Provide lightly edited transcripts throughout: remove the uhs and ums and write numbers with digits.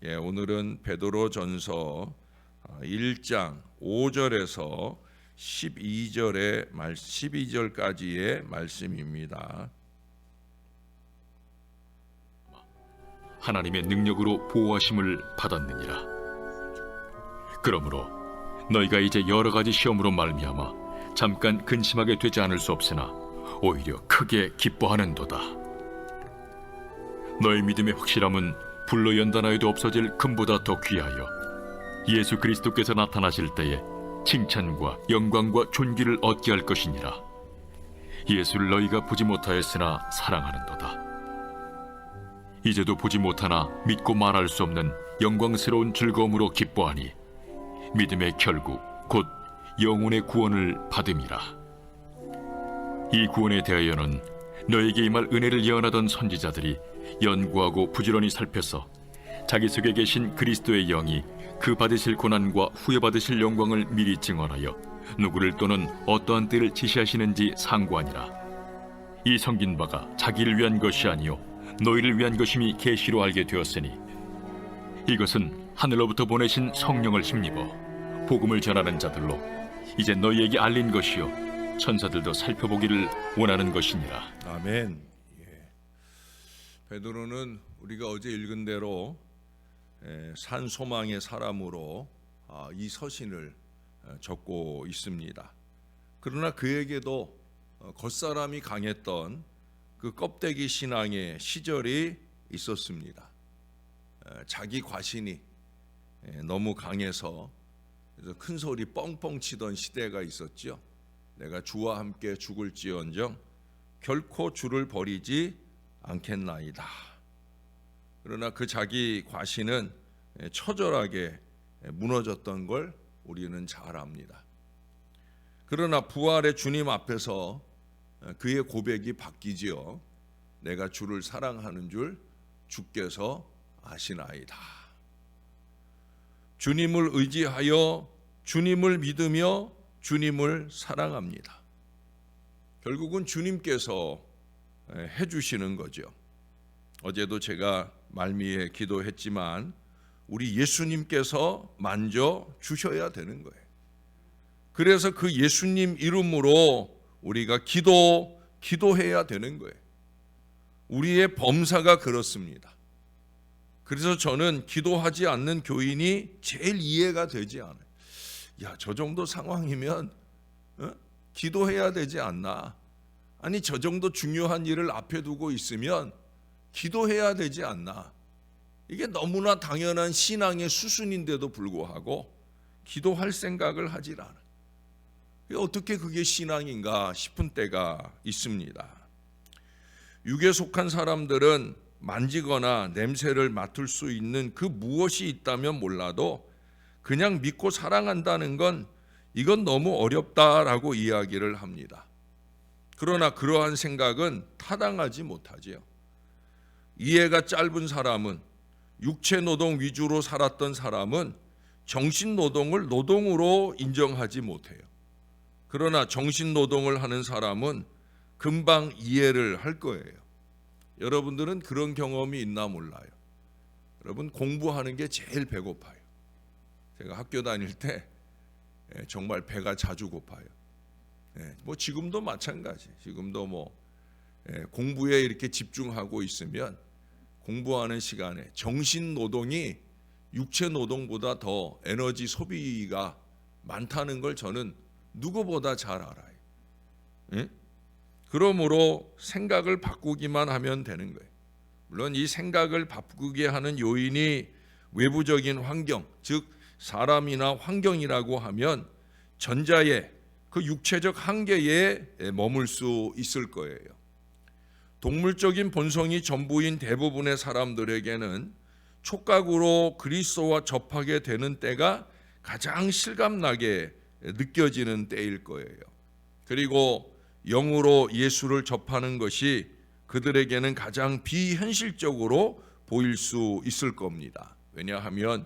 오늘은 베드로전서 1장 5절에서 12절까지의 말씀입니다. 하나님의 능력으로 보호하심을 받았느니라. 그러므로 너희가 이제 여러 가지 시험으로 말미암아 잠깐 근심하게 되지 않을 수 없으나 오히려 크게 기뻐하는도다. 너희 믿음의 확실함은 불로 연단하여도 없어질 금보다 더 귀하여 예수 그리스도께서 나타나실 때에 칭찬과 영광과 존귀를 얻게 할 것이니라. 예수를 너희가 보지 못하였으나 사랑하는도다. 이제도 보지 못하나 믿고 말할 수 없는 영광스러운 즐거움으로 기뻐하니 믿음의 결국 곧 영혼의 구원을 받음이라. 이 구원에 대하여는 너에게 임할 은혜를 예언하던 선지자들이 연구하고 부지런히 살펴서 자기 속에 계신 그리스도의 영이 그 받으실 고난과 후에 받으실 영광을 미리 증언하여 누구를 또는 어떠한 때를 지시하시는지 상고하니라. 이 섬긴 바가 자기를 위한 것이 아니요 너희를 위한 것임이 계시로 알게 되었으니 이것은 하늘로부터 보내신 성령을 힘입어 복음을 전하는 자들로 이제 너희에게 알린 것이요 천사들도 살펴보기를 원하는 것이니라. 아멘. 베드로는 우리가 어제 읽은 대로 산 소망의 사람으로 이 서신을 적고 있습니다. 그러나 그에게도 겉사람이 강했던 그 껍데기 신앙의 시절이 있었습니다. 자기 과신이 너무 강해서 그래서 큰 소리 뻥뻥 치던 시대가 있었죠. 내가 주와 함께 죽을지언정 결코 주를 버리지 않겠나이다. 그러나 그 자기 과신은 처절하게 무너졌던 걸 우리는 잘 압니다. 그러나 부활의 주님 앞에서 그의 고백이 바뀌지요. 내가 주를 사랑하는 줄 주께서 아시나이다. 주님을 의지하여 주님을 믿으며 주님을 사랑합니다. 결국은 주님께서 해주시는 거죠. 어제도 제가 말미에 기도했지만 우리 예수님께서 만져 주셔야 되는 거예요. 그래서 그 예수님 이름으로 우리가 기도해야 되는 거예요. 우리의 범사가 그렇습니다. 그래서 저는 기도하지 않는 교인이 제일 이해가 되지 않아요. 야, 저 정도 상황이면 기도해야 되지 않나? 아니, 저 정도 중요한 일을 앞에 두고 있으면 기도해야 되지 않나? 이게 너무나 당연한 신앙의 수순인데도 불구하고 기도할 생각을 하질 않아요. 어떻게 그게 신앙인가 싶은 때가 있습니다. 육에 속한 사람들은 만지거나 냄새를 맡을 수 있는 그 무엇이 있다면 몰라도 그냥 믿고 사랑한다는 건 이건 너무 어렵다라고 이야기를 합니다. 그러나 그러한 생각은 타당하지 못하지요. 이해가 짧은 사람은, 육체 노동 위주로 살았던 사람은 정신 노동을 노동으로 인정하지 못해요. 그러나 정신 노동을 하는 사람은 금방 이해를 할 거예요. 여러분들은 그런 경험이 있나 몰라요. 여러분, 공부하는 게 제일 배고파요. 제가 학교 다닐 때 정말 배가 자주 고파요. 뭐 지금도 마찬가지. 지금도 공부에 이렇게 집중하고 있으면 공부하는 시간에 정신 노동이 육체 노동보다 더 에너지 소비가 많다는 걸 저는 누구보다 잘 알아요. 그러므로 생각을 바꾸기만 하면 되는 거예요. 물론 이 생각을 바꾸게 하는 요인이 외부적인 환경, 즉 사람이나 환경이라고 하면 전자의 그 육체적 한계에 머물 수 있을 거예요. 동물적인 본성이 전부인 대부분의 사람들에게는 촉각으로 그리스도와 접하게 되는 때가 가장 실감나게 느껴지는 때일 거예요. 그리고 영으로 예수를 접하는 것이 그들에게는 가장 비현실적으로 보일 수 있을 겁니다. 왜냐하면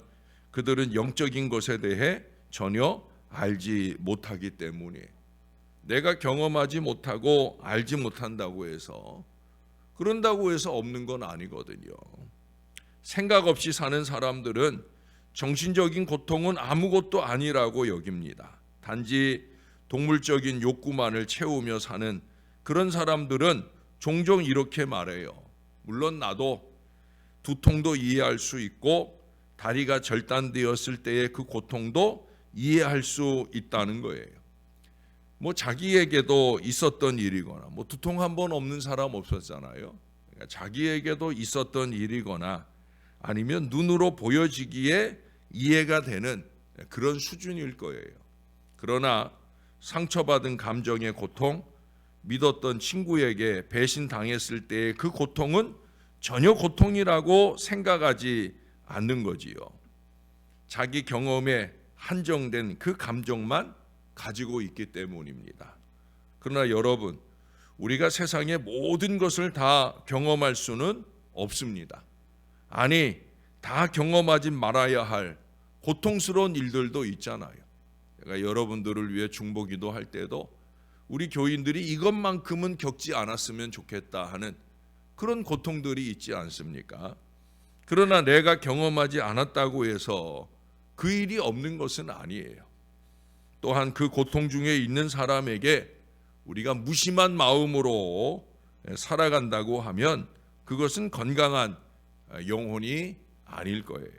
그들은 영적인 것에 대해 전혀 알지 못하기 때문에. 내가 경험하지 못하고 알지 못한다고 해서, 그런다고 해서 없는 건 아니거든요. 생각 없이 사는 사람들은 정신적인 고통은 아무것도 아니라고 여깁니다. 단지 동물적인 욕구만을 채우며 사는 그런 사람들은 종종 이렇게 말해요. 물론 나도 두통도 이해할 수 있고 다리가 절단되었을 때의 그 고통도 이해할 수 있다는 거예요. 뭐 자기에게도 있었던 일이거나, 뭐 두통 한 번 없는 사람 없었잖아요. 그러니까 자기에게도 있었던 일이거나 아니면 눈으로 보여지기에 이해가 되는 그런 수준일 거예요. 그러나 상처받은 감정의 고통, 믿었던 친구에게 배신당했을 때의 그 고통은 전혀 고통이라고 생각하지 않는 거지요. 자기 경험에 한정된 그 감정만 가지고 있기 때문입니다. 그러나 여러분, 우리가 세상의 모든 것을 다 경험할 수는 없습니다. 아니, 다 경험하지 말아야 할 고통스러운 일들도 있잖아요. 제가 여러분들을 위해 중보기도 할 때도 우리 교인들이 이것만큼은 겪지 않았으면 좋겠다 하는 그런 고통들이 있지 않습니까? 그러나 내가 경험하지 않았다고 해서 그 일이 없는 것은 아니에요. 또한 그 고통 중에 있는 사람에게 우리가 무심한 마음으로 살아간다고 하면 그것은 건강한 영혼이 아닐 거예요.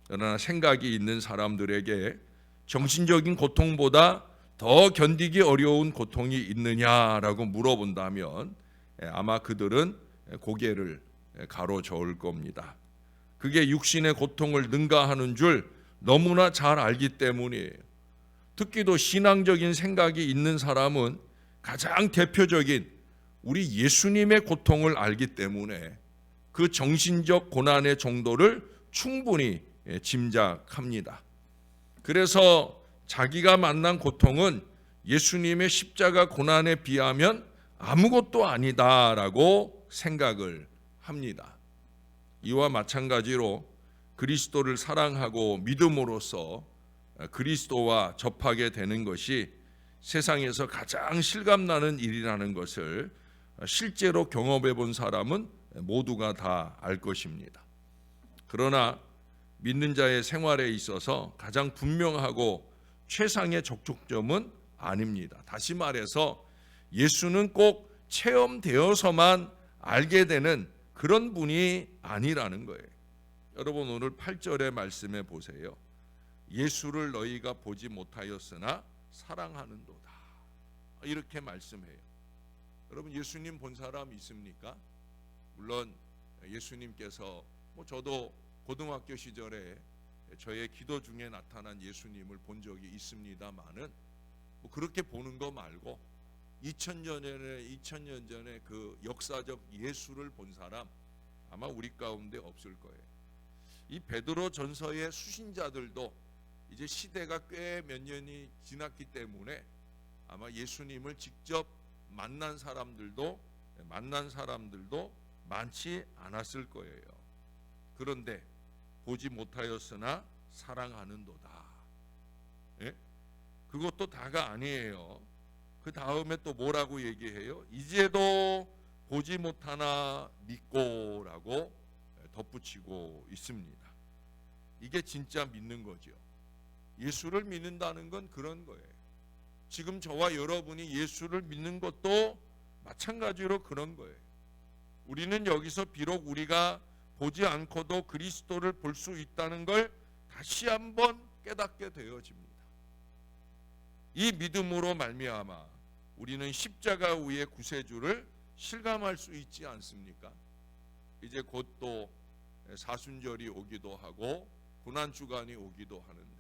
그러나 생각이 있는 사람들에게 정신적인 고통보다 더 견디기 어려운 고통이 있느냐라고 물어본다면 아마 그들은 고개를 가로저을 겁니다. 그게 육신의 고통을 능가하는 줄 너무나 잘 알기 때문이에요. 특히도 신앙적인 생각이 있는 사람은 가장 대표적인 우리 예수님의 고통을 알기 때문에 그 정신적 고난의 정도를 충분히 짐작합니다. 그래서 자기가 만난 고통은 예수님의 십자가 고난에 비하면 아무것도 아니다라고 생각을 합니다. 이와 마찬가지로 그리스도를 사랑하고 믿음으로써 그리스도와 접하게 되는 것이 세상에서 가장 실감나는 일이라는 것을 실제로 경험해 본 사람은 모두가 다 알 것입니다. 그러나 믿는 자의 생활에 있어서 가장 분명하고 최상의 접촉점은 아닙니다. 다시 말해서 예수는 꼭 체험되어서만 알게 되는 그런 분이 아니라는 거예요. 여러분 오늘 8절의 말씀에 보세요. 예수를 너희가 보지 못하였으나 사랑하는도다. 이렇게 말씀해요. 여러분 예수님 본 사람 있습니까? 물론 예수님께서 저도 고등학교 시절에 저의 기도 중에 나타난 예수님을 본 적이 있습니다만은 그렇게 보는 거 말고 2000년 전에 그 역사적 예수를 본 사람 아마 우리 가운데 없을 거예요. 이 베드로 전서의 수신자들도 이제 시대가 꽤 몇 년이 지났기 때문에 아마 예수님을 직접 만난 사람들도 많지 않았을 거예요. 그런데 보지 못하였으나 사랑하는도다. 예? 그것도 다가 아니에요. 그 다음에 또 뭐라고 얘기해요? 이제도 보지 못하나 믿고라고 덧붙이고 있습니다. 이게 진짜 믿는 거죠. 예수를 믿는다는 건 그런 거예요. 지금 저와 여러분이 예수를 믿는 것도 마찬가지로 그런 거예요. 우리는 여기서 비록 우리가 보지 않고도 그리스도를 볼 수 있다는 걸 다시 한번 깨닫게 되어집니다. 이 믿음으로 말미암아 우리는 십자가 위의 구세주를 실감할 수 있지 않습니까? 이제 곧 또 사순절이 오기도 하고 고난주간이 오기도 하는데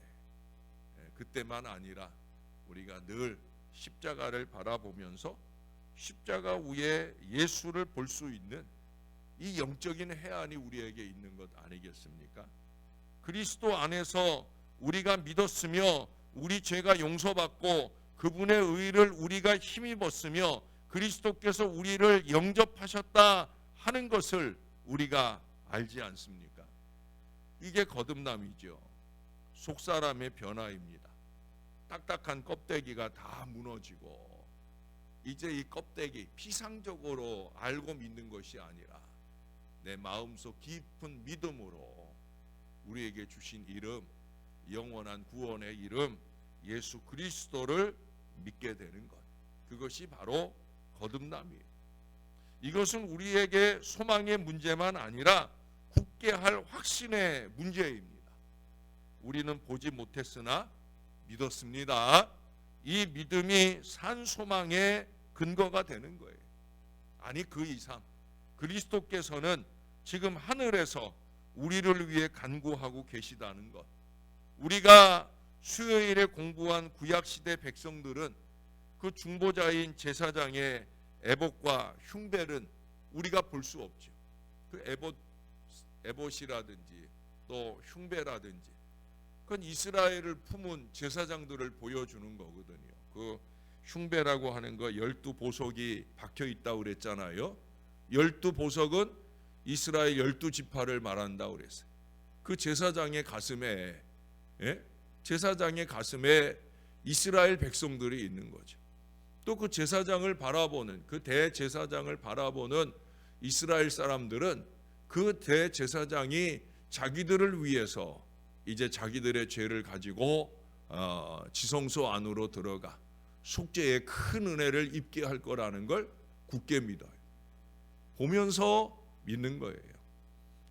그때만 아니라 우리가 늘 십자가를 바라보면서 십자가 위에 예수를 볼 수 있는 이 영적인 해안이 우리에게 있는 것 아니겠습니까? 그리스도 안에서 우리가 믿었으며 우리 죄가 용서받고 그분의 의를 우리가 힘입었으며 그리스도께서 우리를 영접하셨다 하는 것을 우리가 알지 않습니까? 이게 거듭남이죠. 속사람의 변화입니다. 딱딱한 껍데기가 다 무너지고 이제 이 껍데기 피상적으로 알고 믿는 것이 아니라 내 마음속 깊은 믿음으로 우리에게 주신 이름, 영원한 구원의 이름 예수 그리스도를 믿게 되는 것, 그것이 바로 거듭남이에요. 이것은 우리에게 소망의 문제만 아니라 굳게 할 확신의 문제입니다. 우리는 보지 못했으나 믿었습니다. 이 믿음이 산 소망의 근거가 되는 거예요. 아니 그 이상 그리스도께서는 지금 하늘에서 우리를 위해 간구하고 계시다는 것. 우리가 수요일에 공부한 구약시대 백성들은 그 중보자인 제사장의 에봇과 흉벨은 우리가 볼 수 없죠. 그 에봇이라든지 또 흉배라든지 그건 이스라엘을 품은 제사장들을 보여주는 거거든요. 그 흉배라고 하는 거 12보석이 박혀 있다고 그랬잖아요. 12보석은 이스라엘 12지파를 말한다고 그랬어요. 그 제사장의 가슴에 제사장의 가슴에 이스라엘 백성들이 있는 거죠. 또 그 제사장을 바라보는, 그 대제사장을 바라보는 이스라엘 사람들은 그 대제사장이 자기들을 위해서 이제 자기들의 죄를 가지고 지성소 안으로 들어가 속죄의 큰 은혜를 입게 할 거라는 걸 굳게 믿어요. 보면서 믿는 거예요.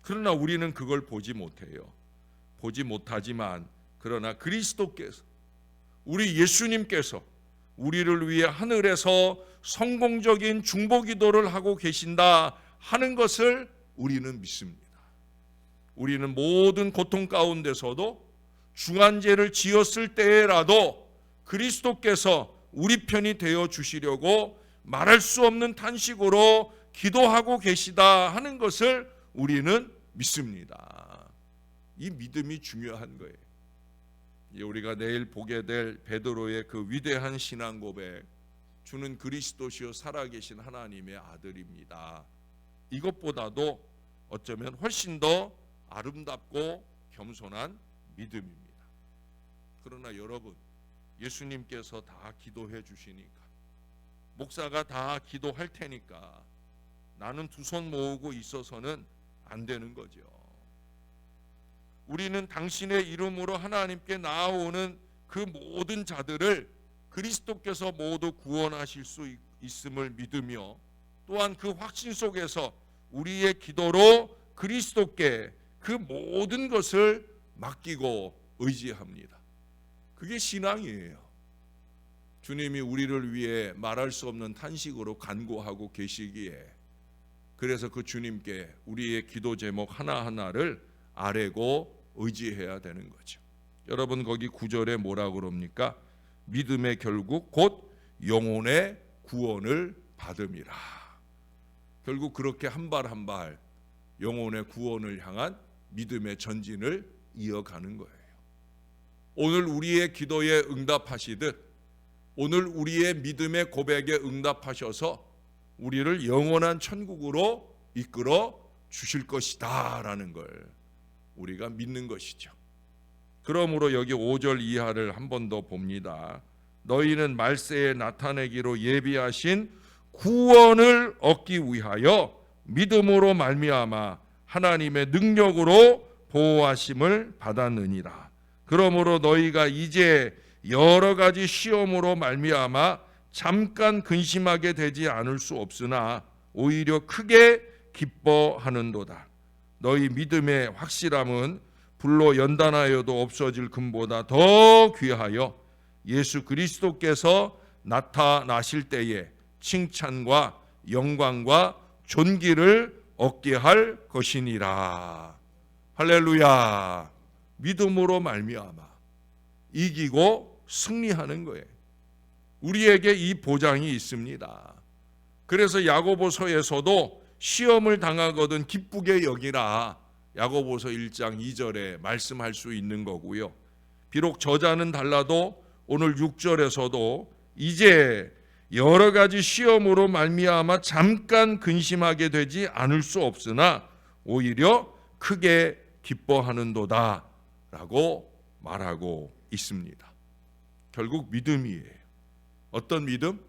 그러나 우리는 그걸 보지 못해요. 보지 못하지만 그러나 그리스도께서, 우리 예수님께서 우리를 위해 하늘에서 성공적인 중보기도를 하고 계신다 하는 것을 우리는 믿습니다. 우리는 모든 고통 가운데서도 중한죄를 지었을 때라도 그리스도께서 우리 편이 되어 주시려고 말할 수 없는 탄식으로 기도하고 계시다 하는 것을 우리는 믿습니다. 이 믿음이 중요한 거예요. 우리가 내일 보게 될 베드로의 그 위대한 신앙 고백, 주는 그리스도시요 살아계신 하나님의 아들입니다. 이것보다도 어쩌면 훨씬 더 아름답고 겸손한 믿음입니다. 그러나 여러분, 예수님께서 다 기도해 주시니까, 목사가 다 기도할 테니까 나는 두 손 모으고 있어서는 안 되는 거죠. 우리는 당신의 이름으로 하나님께 나아오는 그 모든 자들을 그리스도께서 모두 구원하실 수 있음을 믿으며, 또한 그 확신 속에서 우리의 기도로 그리스도께 그 모든 것을 맡기고 의지합니다. 그게 신앙이에요. 주님이 우리를 위해 말할 수 없는 탄식으로 간구하고 계시기에, 그래서 그 주님께 우리의 기도 제목 하나하나를 아뢰고 의지해야 되는 거죠. 여러분, 거기 9절에 뭐라고 그럽니까? 믿음의 결국 곧 영혼의 구원을 받음이라. 결국 그렇게 한 발 한 발 영혼의 구원을 향한 믿음의 전진을 이어가는 거예요. 오늘 우리의 기도에 응답하시듯 오늘 우리의 믿음의 고백에 응답하셔서 우리를 영원한 천국으로 이끌어 주실 것이다 라는 걸 우리가 믿는 것이죠. 그러므로 여기 5절 이하를 한 번 더 봅니다. 너희는 말세에 나타내기로 예비하신 구원을 얻기 위하여 믿음으로 말미암아 하나님의 능력으로 보호하심을 받았느니라. 그러므로 너희가 이제 여러 가지 시험으로 말미암아 잠깐 근심하게 되지 않을 수 없으나 오히려 크게 기뻐하는도다. 너희 믿음의 확실함은 불로 연단하여도 없어질 금보다 더 귀하여 예수 그리스도께서 나타나실 때에 칭찬과 영광과 존귀를 얻게 할 것이니라. 할렐루야. 믿음으로 말미암아 이기고 승리하는 거예요. 우리에게 이 보장이 있습니다. 그래서 야고보서에서도 시험을 당하거든 기쁘게 여기라, 야고보서 1장 2절에 말씀할 수 있는 거고요. 비록 저자는 달라도 오늘 6절에서도 이제 여러 가지 시험으로 말미암아 잠깐 근심하게 되지 않을 수 없으나 오히려 크게 기뻐하는도다 라고 말하고 있습니다. 결국 믿음이에요. 어떤 믿음?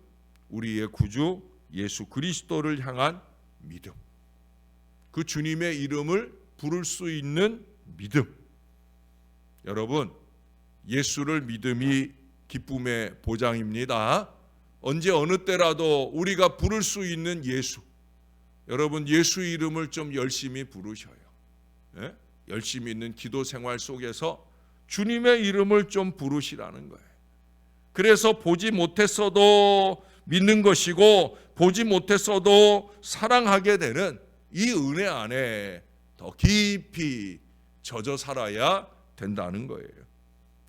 우리의 구주 예수 그리스도를 향한 믿음. 그 주님의 이름을 부를 수 있는 믿음. 여러분, 예수를 믿음이 기쁨의 보장입니다. 언제 어느 때라도 우리가 부를 수 있는 예수, 여러분 예수 이름을 좀 열심히 부르셔요. 예? 열심히 있는 기도 생활 속에서 주님의 이름을 좀 부르시라는 거예요. 그래서 보지 못했어도 믿는 것이고 보지 못했어도 사랑하게 되는 이 은혜 안에 더 깊이 젖어 살아야 된다는 거예요.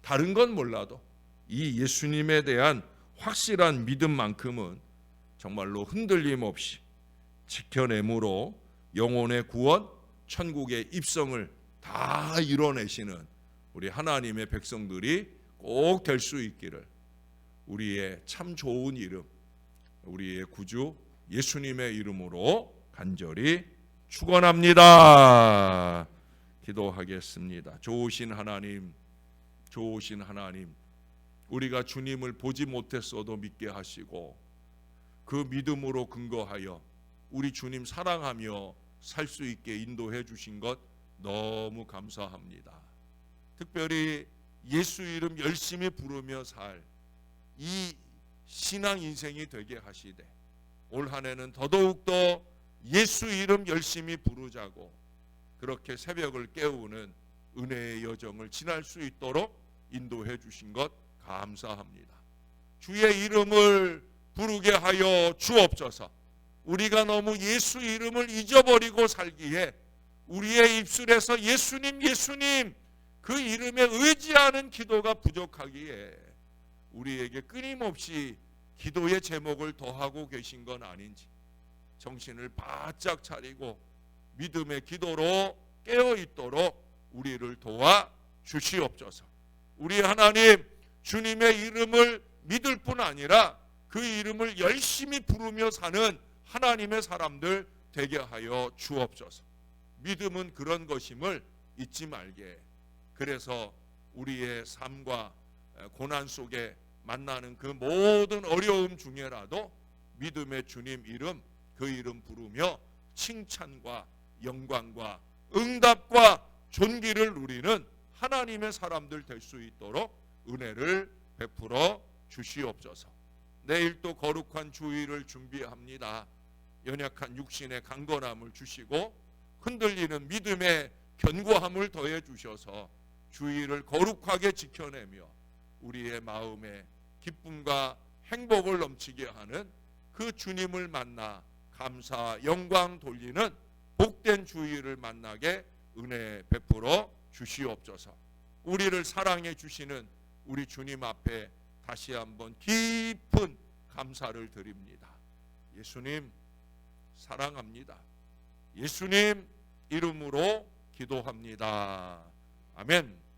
다른 건 몰라도 이 예수님에 대한 확실한 믿음만큼은 정말로 흔들림 없이 지켜내므로 영혼의 구원, 천국의 입성을 다 이뤄내시는 우리 하나님의 백성들이 꼭 될 수 있기를 우리의 참 좋은 이름, 우리의 구주 예수님의 이름으로 간절히 축원합니다. 기도하겠습니다. 좋으신 하나님, 좋으신 하나님, 우리가 주님을 보지 못했어도 믿게 하시고 그 믿음으로 근거하여 우리 주님 사랑하며 살 수 있게 인도해 주신 것 너무 감사합니다. 특별히 예수 이름 열심히 부르며 살 이 신앙 인생이 되게 하시되 올 한 해는 더더욱더 예수 이름 열심히 부르자고 그렇게 새벽을 깨우는 은혜의 여정을 지날 수 있도록 인도해 주신 것 감사합니다. 주의 이름을 부르게 하여 주옵소서. 우리가 너무 예수 이름을 잊어버리고 살기에 우리의 입술에서 예수님 예수님 그 이름에 의지하는 기도가 부족하기에 우리에게 끊임없이 기도의 제목을 더하고 계신 건 아닌지 정신을 바짝 차리고 믿음의 기도로 깨어있도록 우리를 도와 주시옵소서. 우리 하나님 주님의 이름을 믿을 뿐 아니라 그 이름을 열심히 부르며 사는 하나님의 사람들 되게 하여 주옵소서. 믿음은 그런 것임을 잊지 말게. 그래서 우리의 삶과 고난 속에 만나는 그 모든 어려움 중에라도 믿음의 주님 이름, 그 이름 부르며 칭찬과 영광과 응답과 존귀를 누리는 하나님의 사람들 될 수 있도록 은혜를 베풀어 주시옵소서. 내일 또 거룩한 주일을 준비합니다. 연약한 육신의 강건함을 주시고 흔들리는 믿음의 견고함을 더해 주셔서 주일을 거룩하게 지켜내며 우리의 마음에 기쁨과 행복을 넘치게 하는 그 주님을 만나 감사 영광 돌리는 복된 주일을 만나게 은혜 베풀어 주시옵소서. 우리를 사랑해 주시는 우리 주님 앞에 다시 한번 깊은 감사를 드립니다. 예수님 사랑합니다. 예수님 이름으로 기도합니다. 아멘.